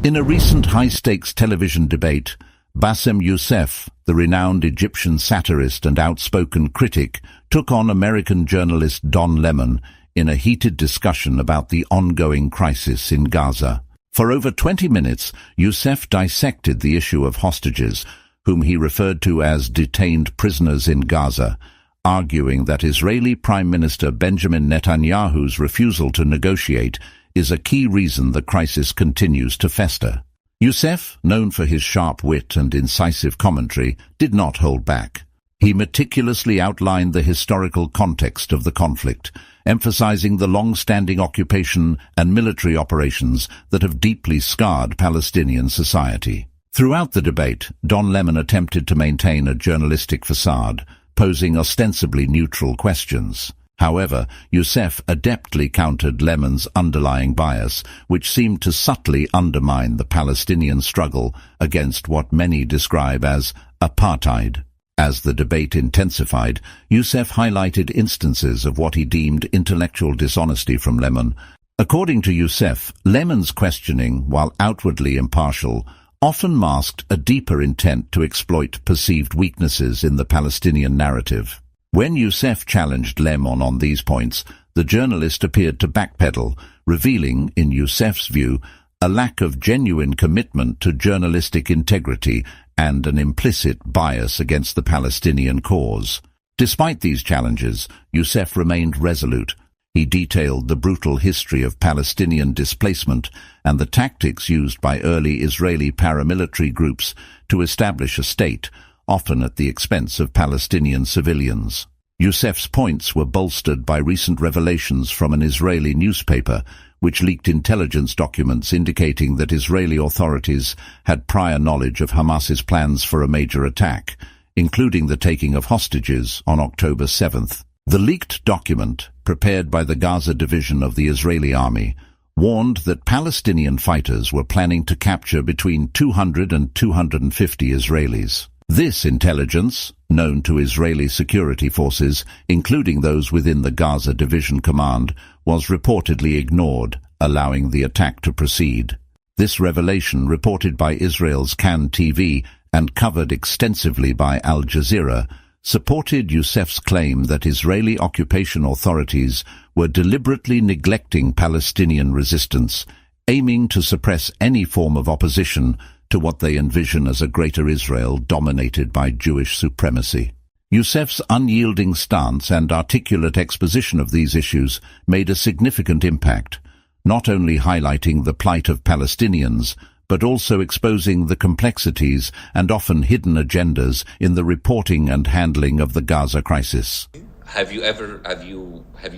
In a recent high-stakes television debate, Bassem Youssef, the renowned Egyptian satirist and outspoken critic, took on American journalist Don Lemon in a heated discussion about the ongoing crisis in Gaza. For over 20 minutes, Youssef dissected the issue of hostages, whom he referred to as detained prisoners in Gaza, arguing that Israeli Prime Minister Benjamin Netanyahu's refusal to negotiate is a key reason the crisis continues to fester. Youssef, known for his sharp wit and incisive commentary, did not hold back. He meticulously outlined the historical context of the conflict, emphasizing the long-standing occupation and military operations that have deeply scarred Palestinian society. Throughout the debate, Don Lemon attempted to maintain a journalistic facade, posing ostensibly neutral questions. However, Youssef adeptly countered Lemon's underlying bias, which seemed to subtly undermine the Palestinian struggle against what many describe as apartheid. As the debate intensified, Youssef highlighted instances of what he deemed intellectual dishonesty from Lemon. According to Youssef, Lemon's questioning, while outwardly impartial, often masked a deeper intent to exploit perceived weaknesses in the Palestinian narrative. When Youssef challenged Lemon on these points, the journalist appeared to backpedal, revealing, in Youssef's view, a lack of genuine commitment to journalistic integrity and an implicit bias against the Palestinian cause. Despite these challenges, Youssef remained resolute. He detailed the brutal history of Palestinian displacement and the tactics used by early Israeli paramilitary groups to establish a state, often at the expense of Palestinian civilians. Youssef's points were bolstered by recent revelations from an Israeli newspaper, which leaked intelligence documents indicating that Israeli authorities had prior knowledge of Hamas's plans for a major attack, including the taking of hostages on October 7th. The leaked document, prepared by the Gaza division of the Israeli army, warned that Palestinian fighters were planning to capture between 200 and 250 Israelis. This intelligence, known to Israeli security forces, including those within the Gaza Division Command, was reportedly ignored, allowing the attack to proceed. This revelation, reported by Israel's Kan TV and covered extensively by Al Jazeera, supported Youssef's claim that Israeli occupation authorities were deliberately neglecting Palestinian resistance, aiming to suppress any form of opposition to what they envision as a greater Israel dominated by Jewish supremacy. Youssef's unyielding stance and articulate exposition of these issues made a significant impact, not only highlighting the plight of Palestinians, but also exposing the complexities and often hidden agendas in the reporting and handling of the Gaza crisis. Have you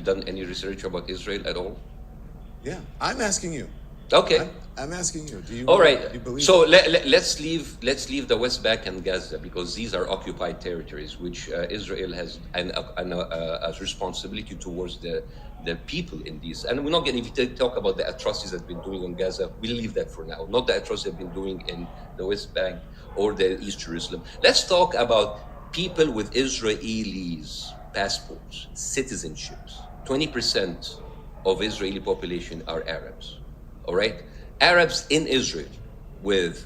done any research about Israel at all? Yeah, I'm asking you. Okay. I'm asking you. Do you? All right. Do you believe So let's leave the West Bank and Gaza, because these are occupied territories, which Israel has a responsibility towards the people in these. And we're not going to talk about the atrocities that have been doing in Gaza. We'll leave that for now. Not the atrocities they've been doing in the West Bank or the East Jerusalem. Let's talk about people with Israelis passports, citizenships. 20% of Israeli population are Arabs. All right? Arabs in Israel with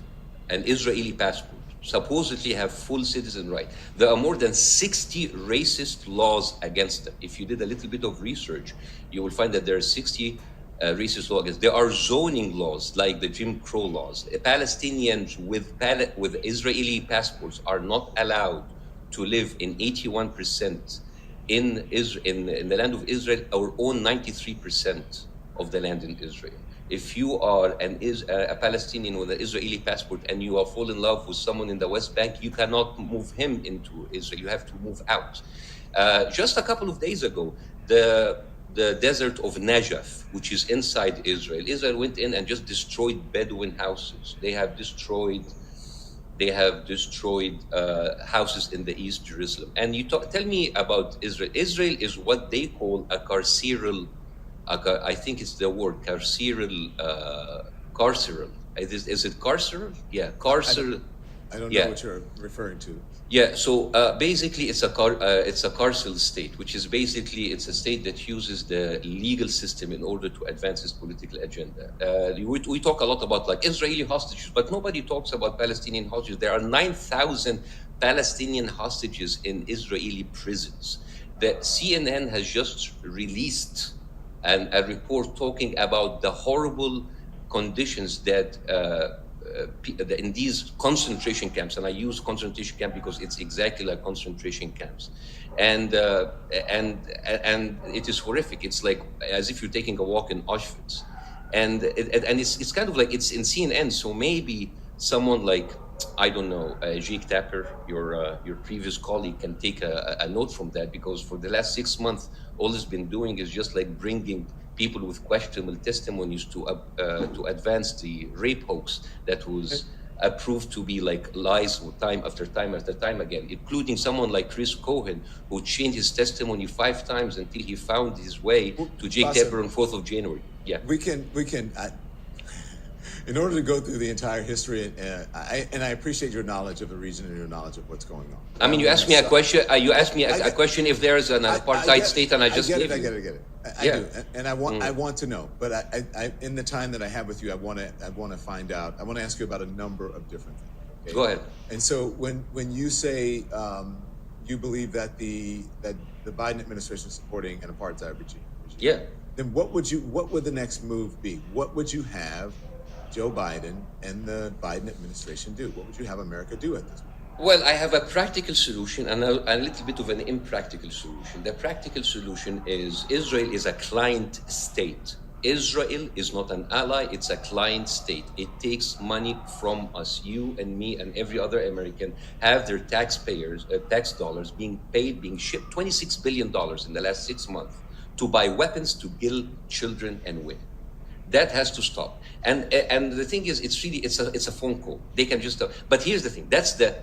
an Israeli passport supposedly have full citizen right. There are more than 60 racist laws against them. If you did a little bit of research, you will find that there are 60 racist laws against them. There are zoning laws like the Jim Crow laws. Palestinians with Israeli passports are not allowed to live in 81% in the land of Israel, or own 93% of the land in Israel. If you are a Palestinian with an Israeli passport and you fall in love with someone in the West Bank, you cannot move him into Israel. You have to move out. Just a couple of days ago, the desert of Najaf, which is inside Israel, Israel went in and just destroyed Bedouin houses. They have destroyed houses in the East Jerusalem. And you tell me about Israel. Israel is what they call a carceral. I think it's the word carceral. Is it carceral? Yeah, carceral. I don't Yeah. know what you're referring to. Yeah, so basically it's a carceral state, which is basically it's a state that uses the legal system in order to advance its political agenda. We talk a lot about like Israeli hostages, but nobody talks about Palestinian hostages. There are 9,000 Palestinian hostages in Israeli prisons. The CNN has just released a report talking about the horrible conditions that in these concentration camps, and I use concentration camp because it's exactly like concentration camps, and and it is horrific. It's like as if you're taking a walk in Auschwitz, and it's kind of like it's in CNN. So maybe someone like I don't know, Jake Tapper, your previous colleague, can take a note from that, because for the last 6 months, all it's been doing is just like bringing people with questionable testimonies to advance the rape hoax that was proved to be like lies time after time after time again, including someone like Chris Cohen, who changed his testimony 5 times until he found his way to Jake Tapper on 4th of January. Yeah, we can. In order to go through the entire history, and I appreciate your knowledge of the region and your knowledge of what's going on. I mean, you asked me a question. You asked me a question if there is an apartheid state, and I just get gave it. I you. get it. I do, and I want to know. But I in the time that I have with you, I want to find out. I want to ask you about a number of different things. Okay? Go ahead. And so when you say you believe that the Biden administration is supporting an apartheid regime, Yeah. then what would the next move be? What would you have Joe Biden and the Biden administration do? What would you have America do at this point? Well, I have a practical solution and a little bit of an impractical solution. The practical solution is Israel is a client state. Israel is not an ally, it's a client state. It takes money from us. You and me and every other American have their tax dollars being shipped $26 billion in the last 6 months to buy weapons to kill children and women. That has to stop. And the thing is, it's a phone call. They can just. But here's the thing. That's the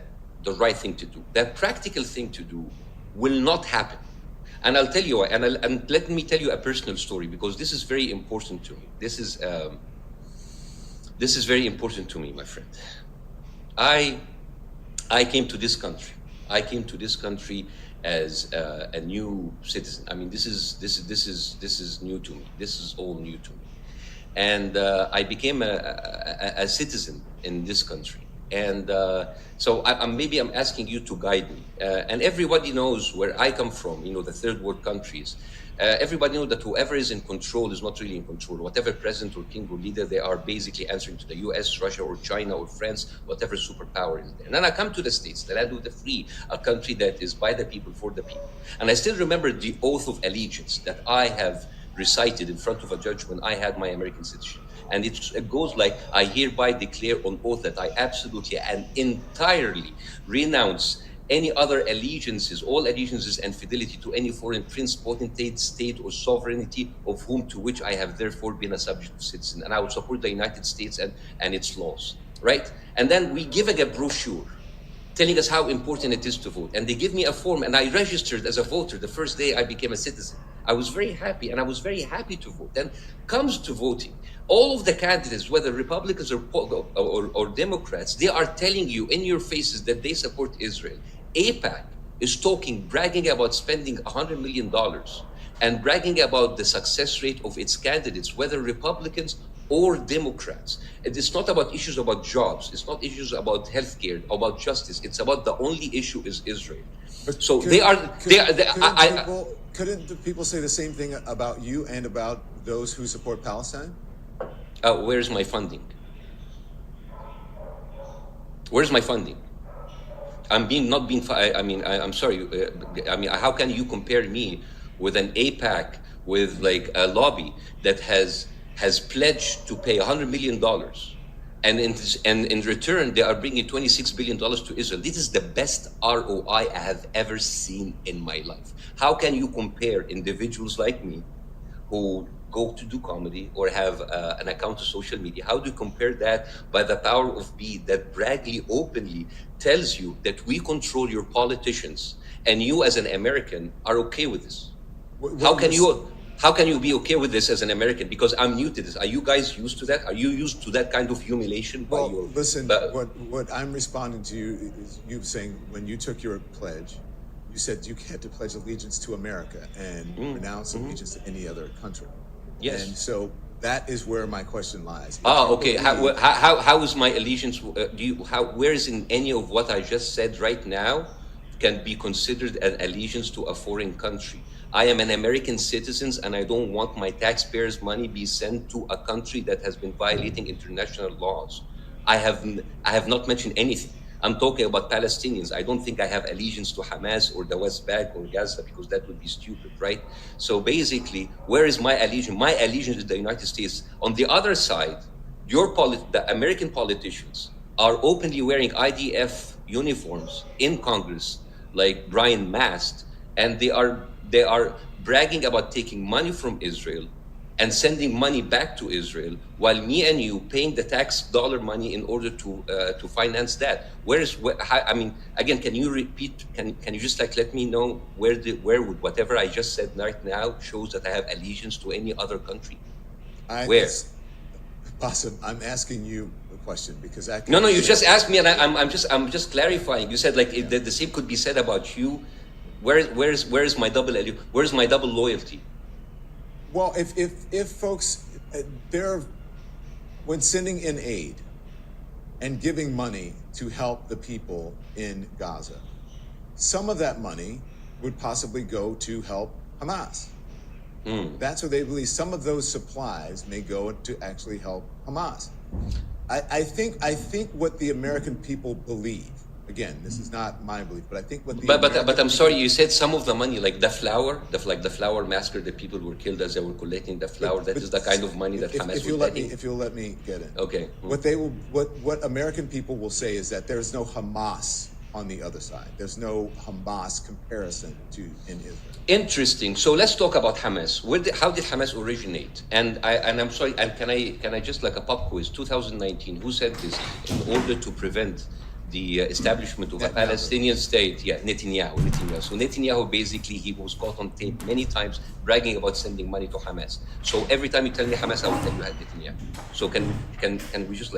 right thing to do. That practical thing to do will not happen. And I'll tell you why. And let me tell you a personal story, because this is very important to me. This is very important to me, my friend. I came to this country. I came to this country as a new citizen. I mean, this is new to me. This is all new to me. And I became a citizen in this country. And so maybe I'm asking you to guide me. And everybody knows where I come from, the third world countries. Everybody knows that whoever is in control is not really in control. Whatever president or king or leader, they are basically answering to the US, Russia, or China, or France, whatever superpower is there. And then I come to the States, the land of the free, a country that is by the people, for the people. And I still remember the oath of allegiance that I have recited in front of a judge when I had my American citizenship. And it goes like, I hereby declare on oath that I absolutely and entirely renounce any other allegiances, all allegiances and fidelity to any foreign prince, potentate, state, or sovereignty of whom to which I have therefore been a subject citizen. And I will support the United States and its laws, right? And then we give a brochure telling us how important it is to vote. And they give me a form, and I registered as a voter the first day I became a citizen. I was very happy, and I was very happy to vote. Then comes to voting. All of the candidates, whether Republicans or Democrats, they are telling you in your faces that they support Israel. AIPAC is bragging about spending $100 million and bragging about the success rate of its candidates, whether Republicans or Democrats. It's not about issues about jobs. It's not issues about healthcare, about justice. It's about the only issue is Israel. But so couldn't the people say the same thing about you and about those who support Palestine? Where's my funding? Where's my funding? I'm sorry. How can you compare me with an AIPAC, with like a lobby that has pledged to pay $100 million, and in return they are bringing $26 billion to Israel? This is the best ROI I have ever seen in my life. How can you compare individuals like me who go to do comedy or have an account to social media? How do you compare that by the power of be that braggly openly tells you that we control your politicians and you as an American are okay with this? How can you be okay with this as an American? Because I'm new to this. Are you guys used to that? Are you used to that kind of humiliation? Well, listen, what I'm responding to you is you saying when you took your pledge, you said you had to pledge allegiance to America and renounce allegiance to any other country. Yes. And so that is where my question lies. Okay. How is my allegiance? Where is in any of what I just said right now can be considered an allegiance to a foreign country? I am an American citizen, and I don't want my taxpayers' money be sent to a country that has been violating international laws. I have not mentioned anything. I'm talking about Palestinians. I don't think I have allegiance to Hamas or the West Bank or Gaza, because that would be stupid, right? So basically, where is my allegiance? My allegiance is the United States. On the other side, the American politicians are openly wearing IDF uniforms in Congress, like Brian Mast, and they are bragging about taking money from Israel and sending money back to Israel, while me and you paying the tax dollar money in order to finance that. I mean, again, can you repeat? Can you just let me know where would whatever I just said right now shows that I have allegiance to any other country? Where? Bassem, I'm asking you a question because I no, you just asked me, and I'm just clarifying. You said the same could be said about you. Where's my double where's my double loyalty? Well, if folks, when sending in aid and giving money to help the people in Gaza, some of that money would possibly go to help Hamas. That's what they believe. Some of those supplies may go to actually help Hamas. I think what the American people believe. Again, this is not my belief, but I think what the but I'm sorry, you said some of the money, like the flour, the flour massacre, the people were killed as they were collecting the flour. That is the kind of money that Hamas will take. If you'll let me get in. Okay. What American people will say is that there is no Hamas on the other side. There's no Hamas comparison in Israel. Interesting. So let's talk about Hamas. How did Hamas originate? And I'm sorry. And can I just like a pop quiz? 2019. Who said this? In order to prevent the establishment of a Palestinian state, Netanyahu. So Netanyahu, basically, he was caught on tape many times bragging about sending money to Hamas. So every time you tell me Hamas, I will tell you Netanyahu. So can we just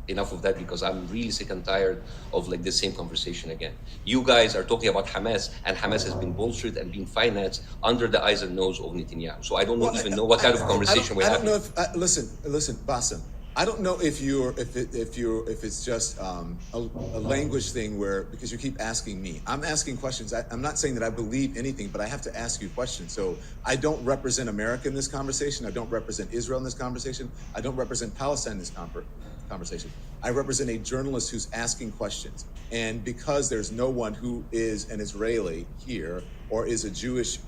enough of that, because I'm really sick and tired of the same conversation again. You guys are talking about Hamas, and Hamas has been bolstered and being financed under the eyes and nose of Netanyahu. So I don't even know what kind of conversation we're having. I don't know if listen, Bassem. I don't know if it's just a language thing because you keep asking me. I'm asking questions. I'm not saying that I believe anything, but I have to ask you questions. So I don't represent America in this conversation. I don't represent Israel in this conversation. I don't represent Palestine in this conversation. I represent a journalist who's asking questions. And because there's no one who is an Israeli here or is a Jewish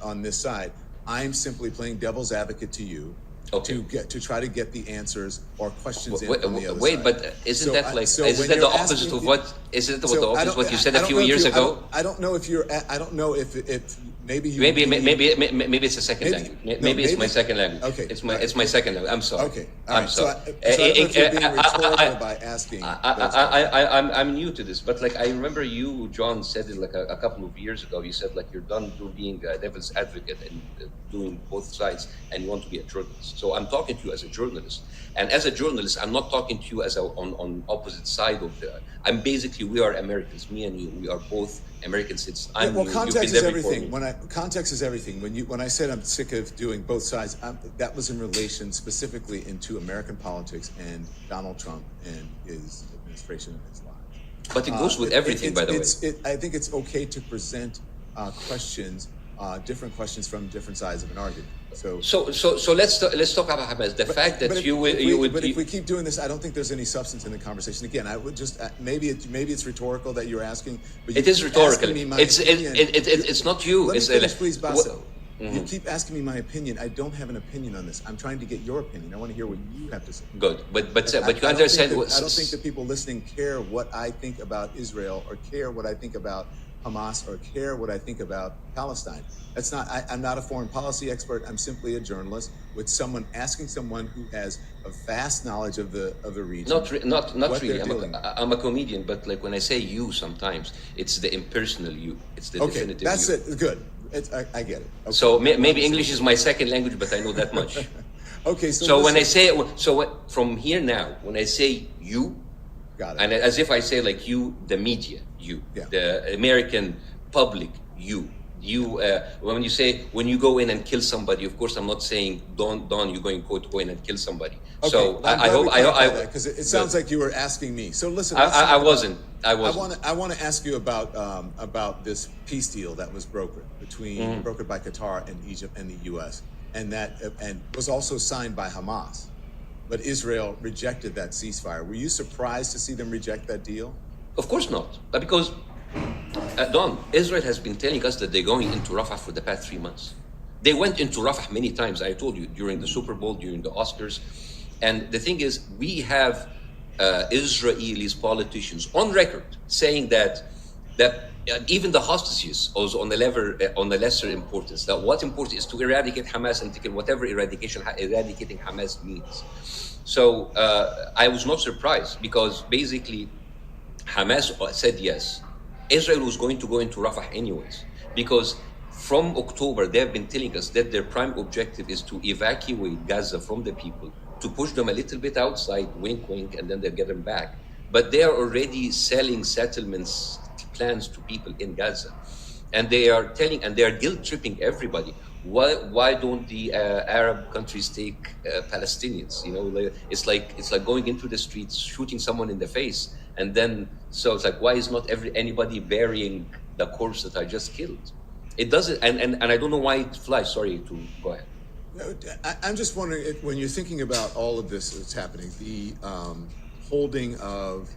on this side, I'm simply playing devil's advocate to you. Okay. To try to get the answers or questions in from the other side. But isn't that the opposite of what? Isn't that the opposite of what you said a few years ago? I don't know if you're. I don't know if maybe you. Maybe it's a second language. Maybe it's my second language. Okay. It's my second language. I'm sorry. Okay. I'm sorry. So I don't know if you're being rhetorical by asking. I'm new to this, but I remember you, John, said it a couple of years ago. You said you're done being a devil's advocate and doing both sides, and you want to be a journalist. So I'm talking to you as a journalist, and as a journalist, I'm not talking to you as on opposite side of the. I'm basically, we are Americans, me and you. We are both American citizens. Context is everything. Context is everything. When I said I'm sick of doing both sides, that was in relation specifically into American politics and Donald Trump and his administration and his lives. But it goes with everything, by the way. I think it's okay to present questions. Different questions from different sides of an argument. So let's talk about Hamas. The fact that if we keep doing this, I don't think there's any substance in the conversation. Again, I would just maybe it's rhetorical that you're asking. But it is rhetorical. It's not you. Let me finish, please, Bassem. You keep asking me my opinion. I don't have an opinion on this. I'm trying to get your opinion. I want to hear what you have to say. Good, but you understand. I don't think that people listening care what I think about Israel or care what I think about Hamas or care what I think about Palestine. That's not. I'm not a foreign policy expert. I'm simply a journalist with asking someone who has a vast knowledge of the region. Not really. I'm a comedian, but when I say you, sometimes it's the impersonal you. It's the definitive that's you. It. Good. I get it. Okay. So maybe English is my second language, but I know that much. Okay, so when I say, from here now, when I say you, got it. And as if I say like you, the media, you, the American public, you, when you say, when you go in and kill somebody, of course, I'm not saying, Don, you're going to go in and kill somebody. Okay, so I hope, because it sounds like you were asking me. So listen, I wasn't. I want to ask you about this peace deal that was brokered brokered by Qatar and Egypt and the U.S. and was also signed by Hamas, but Israel rejected that ceasefire. Were you surprised to see them reject that deal? Of course not, because Don, Israel has been telling us that they're going into Rafah for the past 3 months. They went into Rafah many times. I told you during the Super Bowl, during the Oscars, and the thing is, we have Israelis politicians on record saying that even the hostages was on the lesser importance. That what's important is to eradicate Hamas and take whatever eradicating Hamas means. So I was not surprised, because basically Hamas said yes. Israel was going to go into Rafah anyways, because from October they've been telling us that their prime objective is to evacuate Gaza from the people, to push them a little bit outside, wink wink, and then they'll get them back. But they are already selling settlements plans to people in Gaza, and they are guilt tripping everybody. Why don't the Arab countries take Palestinians? You know, it's like going into the streets, shooting someone in the face, and then so it's like, why is not anybody burying the corpse that I just killed? It doesn't, and I don't know why it flies. Sorry to go ahead. No, I'm just wondering, when you're thinking about all of this that's happening, the holding of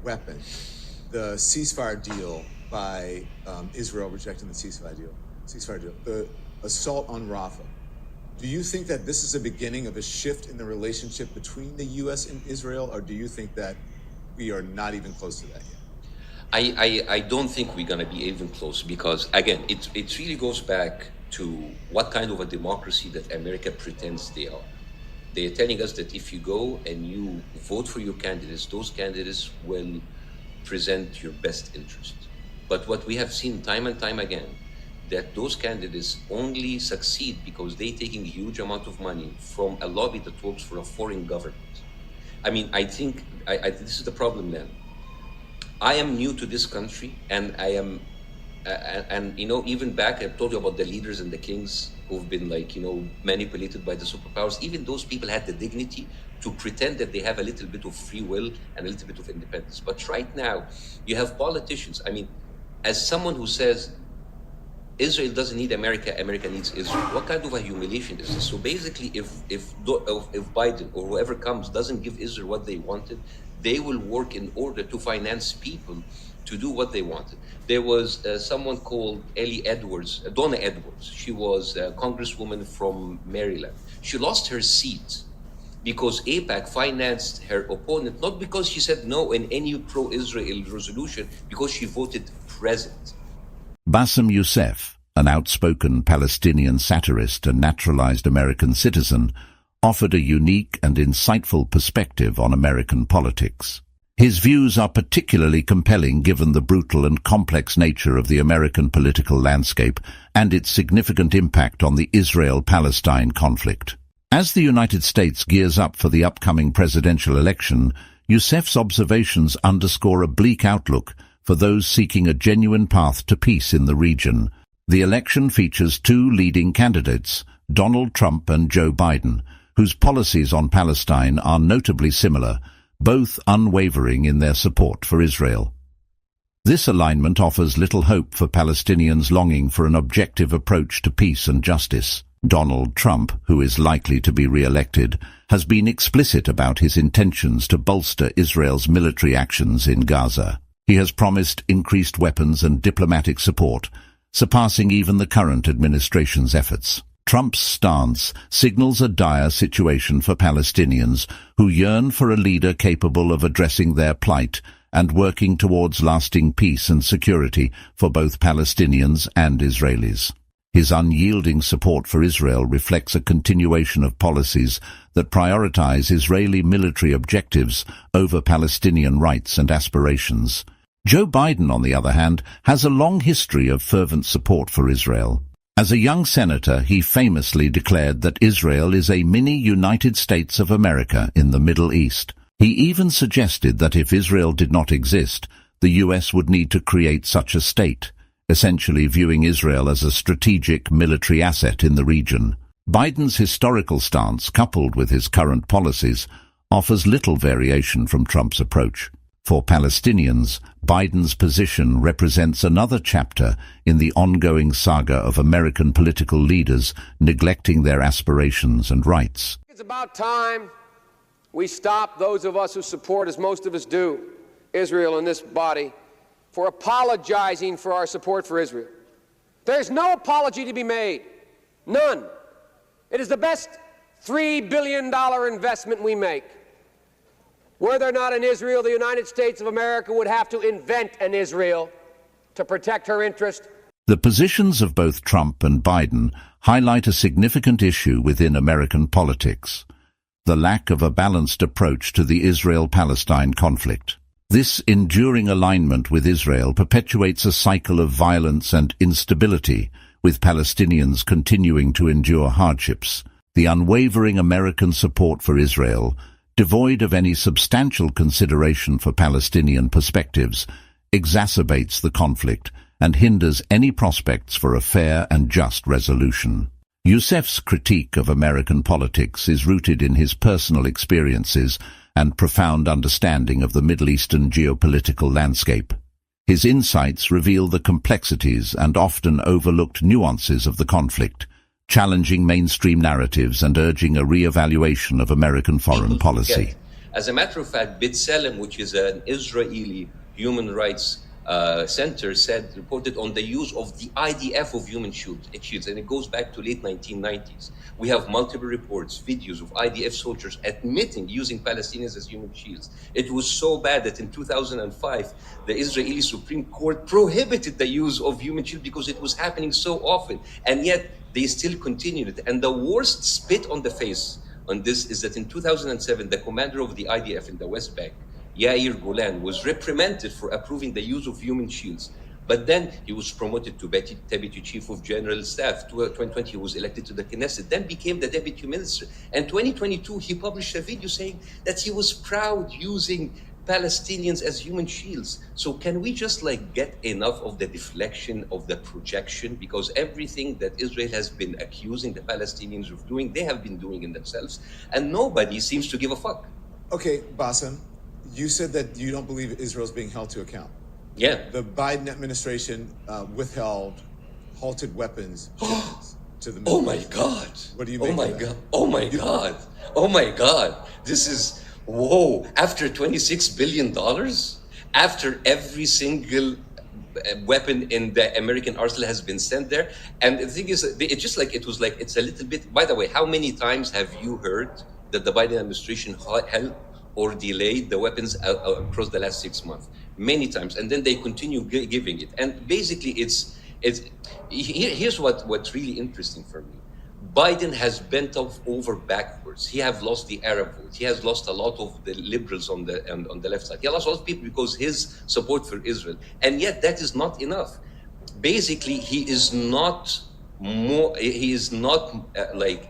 weapons, the ceasefire deal by Israel rejecting the ceasefire deal, the assault on Rafah. Do you think that this is a beginning of a shift in the relationship between the U.S. and Israel, or do you think that we are not even close to that yet? I don't think we're going to be even close, because, again, it really goes back to what kind of a democracy that America pretends they are. They're telling us that if you go and you vote for your candidates, those candidates will present your best interest. But what we have seen time and time again, that those candidates only succeed because they're taking a huge amount of money from a lobby that works for a foreign government. I mean, I think this is the problem then. I am new to this country, and I am, and you know, even back, I've told you about the leaders and the kings who've been manipulated by the superpowers. Even those people had the dignity to pretend that they have a little bit of free will and a little bit of independence. But right now, you have politicians. I mean, as someone who says, Israel doesn't need America, America needs Israel. What kind of a humiliation is this? So basically, if Biden or whoever comes doesn't give Israel what they wanted, they will work in order to finance people to do what they wanted. There was someone called Donna Edwards. She was a congresswoman from Maryland. She lost her seat because AIPAC financed her opponent, not because she said no in any pro-Israel resolution, because she voted present. Bassem Youssef, an outspoken Palestinian satirist and naturalized American citizen, offered a unique and insightful perspective on American politics. His views are particularly compelling given the brutal and complex nature of the American political landscape and its significant impact on the Israel-Palestine conflict. As the United States gears up for the upcoming presidential election, Youssef's observations underscore a bleak outlook for those seeking a genuine path to peace in the region. The election features two leading candidates, Donald Trump and Joe Biden, whose policies on Palestine are notably similar, both unwavering in their support for Israel. This alignment offers little hope for Palestinians longing for an objective approach to peace and justice. Donald Trump, who is likely to be re-elected, has been explicit about his intentions to bolster Israel's military actions in Gaza. He has promised increased weapons and diplomatic support, surpassing even the current administration's efforts. Trump's stance signals a dire situation for Palestinians who yearn for a leader capable of addressing their plight and working towards lasting peace and security for both Palestinians and Israelis. His unyielding support for Israel reflects a continuation of policies that prioritize Israeli military objectives over Palestinian rights and aspirations. Joe Biden, on the other hand, has a long history of fervent support for Israel. As a young senator, he famously declared that Israel is a mini United States of America in the Middle East. He even suggested that if Israel did not exist, the US would need to create such a state, essentially viewing Israel as a strategic military asset in the region. Biden's historical stance, coupled with his current policies, offers little variation from Trump's approach. For Palestinians, Biden's position represents another chapter in the ongoing saga of American political leaders neglecting their aspirations and rights. It's about time we stop, those of us who support, as most of us do, Israel in this body, for apologizing for our support for Israel. There's no apology to be made. None. It is the best $3 billion investment we make. Were there not an Israel, the United States of America would have to invent an Israel to protect her interest. The positions of both Trump and Biden highlight a significant issue within American politics: the lack of a balanced approach to the Israel-Palestine conflict. This enduring alignment with Israel perpetuates a cycle of violence and instability, with Palestinians continuing to endure hardships. The unwavering American support for Israel, devoid of any substantial consideration for Palestinian perspectives, exacerbates the conflict and hinders any prospects for a fair and just resolution. Youssef's critique of American politics is rooted in his personal experiences and profound understanding of the Middle Eastern geopolitical landscape. His insights reveal the complexities and often overlooked nuances of the conflict, challenging mainstream narratives and urging a re-evaluation of American foreign policy. As a matter of fact, B'Tselem, which is an Israeli human rights center, reported on the use of the IDF of human shields, and it goes back to late 1990s. We have multiple reports, videos of IDF soldiers admitting using Palestinians as human shields. It was so bad that in 2005, the Israeli Supreme Court prohibited the use of human shields because it was happening so often, and yet they still continued it. And the worst spit on the face on this is that in 2007, the commander of the IDF in the West Bank, Yair Golan, was reprimanded for approving the use of human shields. But then he was promoted to Deputy Chief of General Staff. 2020, he was elected to the Knesset, then became the Deputy Minister. And 2022, he published a video saying that he was proud using Palestinians as human shields. So can we just get enough of the deflection, of the projection? Because everything that Israel has been accusing the Palestinians of doing, they have been doing in themselves. And nobody seems to give a fuck. Okay, Bassem, you said that you don't believe Israel's being held to account. Yeah. The Biden administration halted weapons shipments to the Middle East. Oh my God. What do you make of that? Oh my God. Oh my God. This is, whoa. After $26 billion, after every single weapon in the American arsenal has been sent there. And the thing is, it's just it's a little bit, by the way, how many times have you heard that the Biden administration held or delayed the weapons across the last 6 months? Many times, and then they continue giving it. And basically, here's what's really interesting for me. Biden has bent over backwards. He has lost the Arab vote. He has lost a lot of the liberals on the left side. He lost a lot of people because his support for Israel, and yet that is not enough. Basically, he is not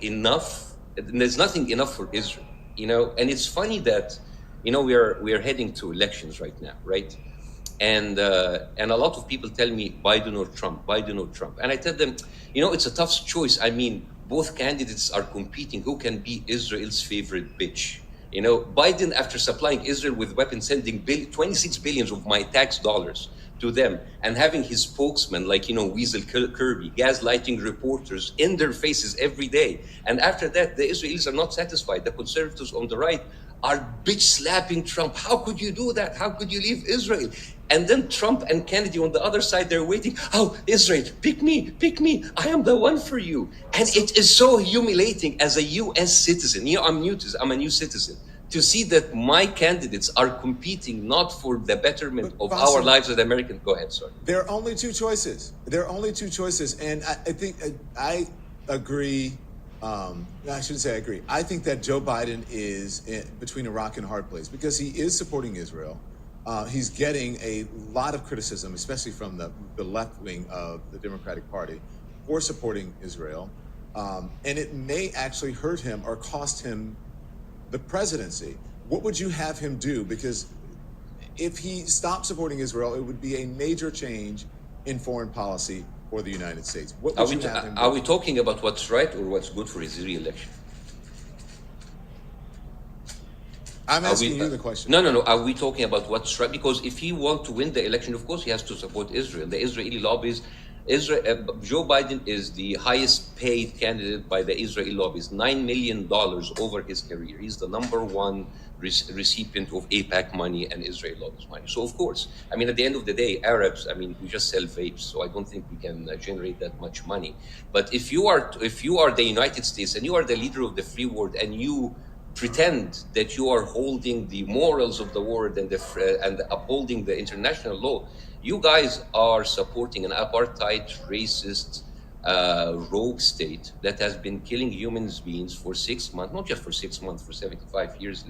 enough. There's nothing enough for Israel, And it's funny that. We are heading to elections right now, right? And a lot of people tell me Biden or Trump, and I tell them, it's a tough choice. I mean, both candidates are competing. Who can be Israel's favorite bitch? Biden, after supplying Israel with weapons, sending 26 billions of my tax dollars to them, and having his spokesman Weasel Kirby gaslighting reporters in their faces every day. And after that, the Israelis are not satisfied. The conservatives on the right are bitch slapping Trump. How could you do that? How could you leave Israel? And then Trump and Kennedy on the other side, they're waiting. Oh, Israel, pick me. I am the one for you. And it is so humiliating as a U.S. citizen. I'm a new citizen. To see that my candidates are competing not for the betterment of our lives as Americans. Go ahead, sorry. There are only two choices. And I think I agree. I shouldn't say I agree. I think that Joe Biden is between a rock and a hard place because he is supporting Israel. He's getting a lot of criticism, especially from the left wing of the Democratic Party, for supporting Israel, and it may actually hurt him or cost him the presidency. What would you have him do? Because if he stopped supporting Israel, it would be a major change in foreign policy for the United States. What would you have him do? Are we talking about what's right or what's good for his re-election? I'm asking you the question. No. Are we talking about what's right? Because if he wants to win the election, of course he has to support Israel. The Israeli lobbies, Joe Biden is the highest paid candidate by the Israeli lobbies, $9 million over his career. He's the number one recipient of AIPAC money and Israeli lobbies money. So of course, I mean, at the end of the day, Arabs, I mean, we just sell vapes, so I don't think we can generate that much money. But if you are the United States and you are the leader of the free world and you pretend that you are holding the morals of the world and upholding the international law, you guys are supporting an apartheid, racist, rogue state that has been killing human beings for 6 months, not just for 6 months, for 75 years,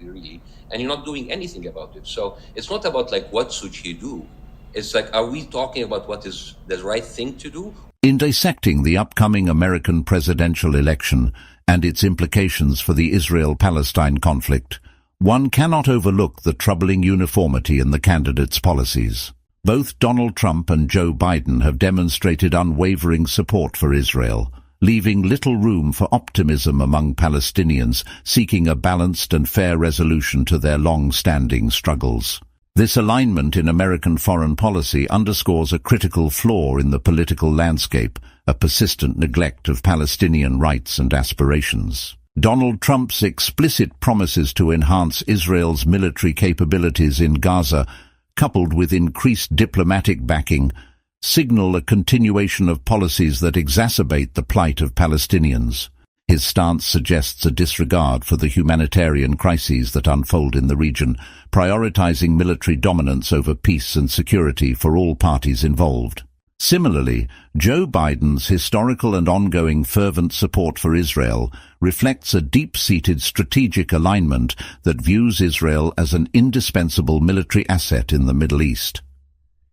really, and you're not doing anything about it. So it's not about like what should he do. It's like, are we talking about what is the right thing to do? In dissecting the upcoming American presidential election and its implications for the Israel-Palestine conflict, one cannot overlook the troubling uniformity in the candidates' policies. Both Donald Trump and Joe Biden have demonstrated unwavering support for Israel, leaving little room for optimism among Palestinians seeking a balanced and fair resolution to their long-standing struggles. This alignment in American foreign policy underscores a critical flaw in the political landscape, a persistent neglect of Palestinian rights and aspirations. Donald Trump's explicit promises to enhance Israel's military capabilities in Gaza, coupled with increased diplomatic backing, signal a continuation of policies that exacerbate the plight of Palestinians. His stance suggests a disregard for the humanitarian crises that unfold in the region, prioritizing military dominance over peace and security for all parties involved. Similarly, Joe Biden's historical and ongoing fervent support for Israel reflects a deep-seated strategic alignment that views Israel as an indispensable military asset in the Middle East.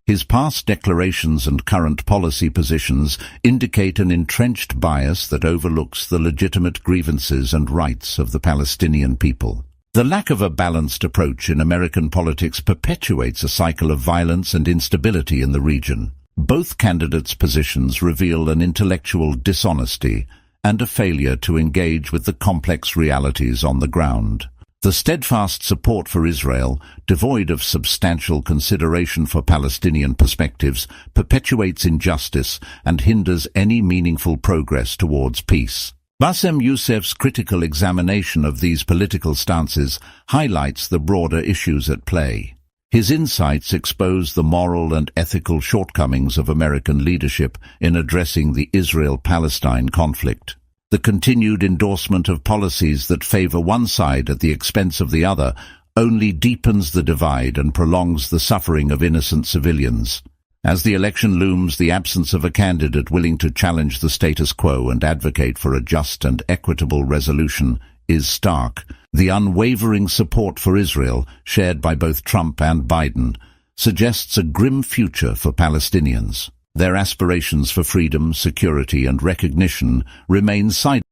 His past declarations and current policy positions indicate an entrenched bias that overlooks the legitimate grievances and rights of the Palestinian people. The lack of a balanced approach in American politics perpetuates a cycle of violence and instability in the region. Both candidates' positions reveal an intellectual dishonesty and a failure to engage with the complex realities on the ground. The steadfast support for Israel, devoid of substantial consideration for Palestinian perspectives, perpetuates injustice and hinders any meaningful progress towards peace. Bassem Youssef's critical examination of these political stances highlights the broader issues at play. His insights expose the moral and ethical shortcomings of American leadership in addressing the Israel-Palestine conflict. The continued endorsement of policies that favor one side at the expense of the other only deepens the divide and prolongs the suffering of innocent civilians. As the election looms, the absence of a candidate willing to challenge the status quo and advocate for a just and equitable resolution is stark. The unwavering support for Israel, shared by both Trump and Biden, suggests a grim future for Palestinians. Their aspirations for freedom, security, and recognition remain silent.